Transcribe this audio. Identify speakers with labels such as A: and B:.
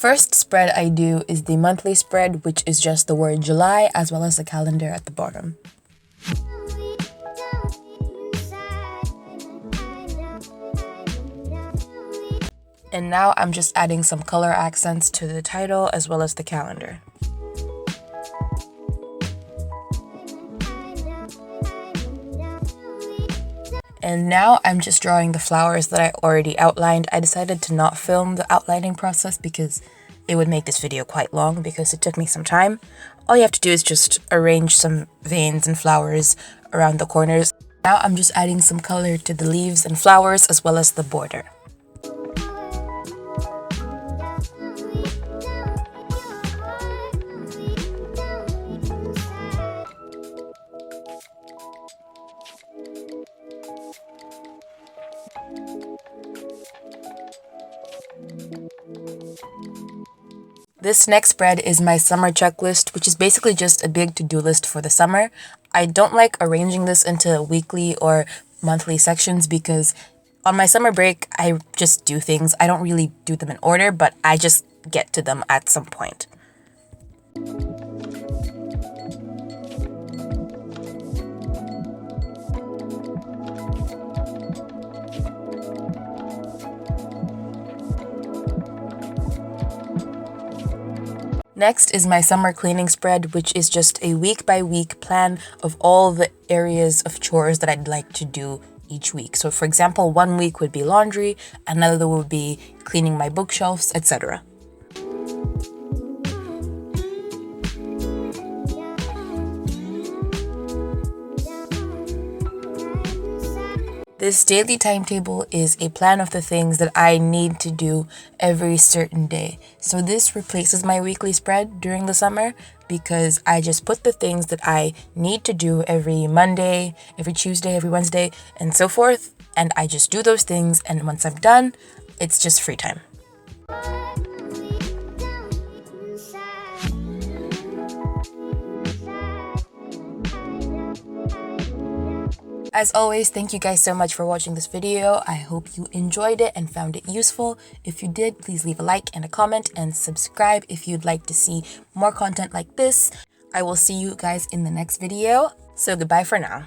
A: first spread I do is the monthly spread, which is just the word July as well as the calendar at the bottom. And now I'm just adding some color accents to the title as well as the calendar. And now I'm just drawing the flowers that I already outlined. I decided to not film the outlining process because it would make this video quite long because it took me some time. All you have to do is just arrange some veins and flowers around the corners. Now I'm just adding some color to the leaves and flowers as well as the border. This next spread is my summer checklist, which is basically just a big to-do list for the summer. I don't like arranging this into weekly or monthly sections because on my summer break, I just do things. I don't really do them in order, but I just get to them at some point. Next is my summer cleaning spread, which is just a week-by-week plan of all the areas of chores that I'd like to do each week. So for example, one week would be laundry, another would be cleaning my bookshelves, etc. This daily timetable is a plan of the things that I need to do every certain day. So this replaces my weekly spread during the summer because I just put the things that I need to do every Monday, every Tuesday, every Wednesday, and so forth. And I just do those things, and once I'm done, it's just free time. As always, thank you guys so much for watching this video. I hope you enjoyed it and found it useful. If you did, please leave a like and a comment and subscribe if you'd like to see more content like this. I will see you guys in the next video. So goodbye for now.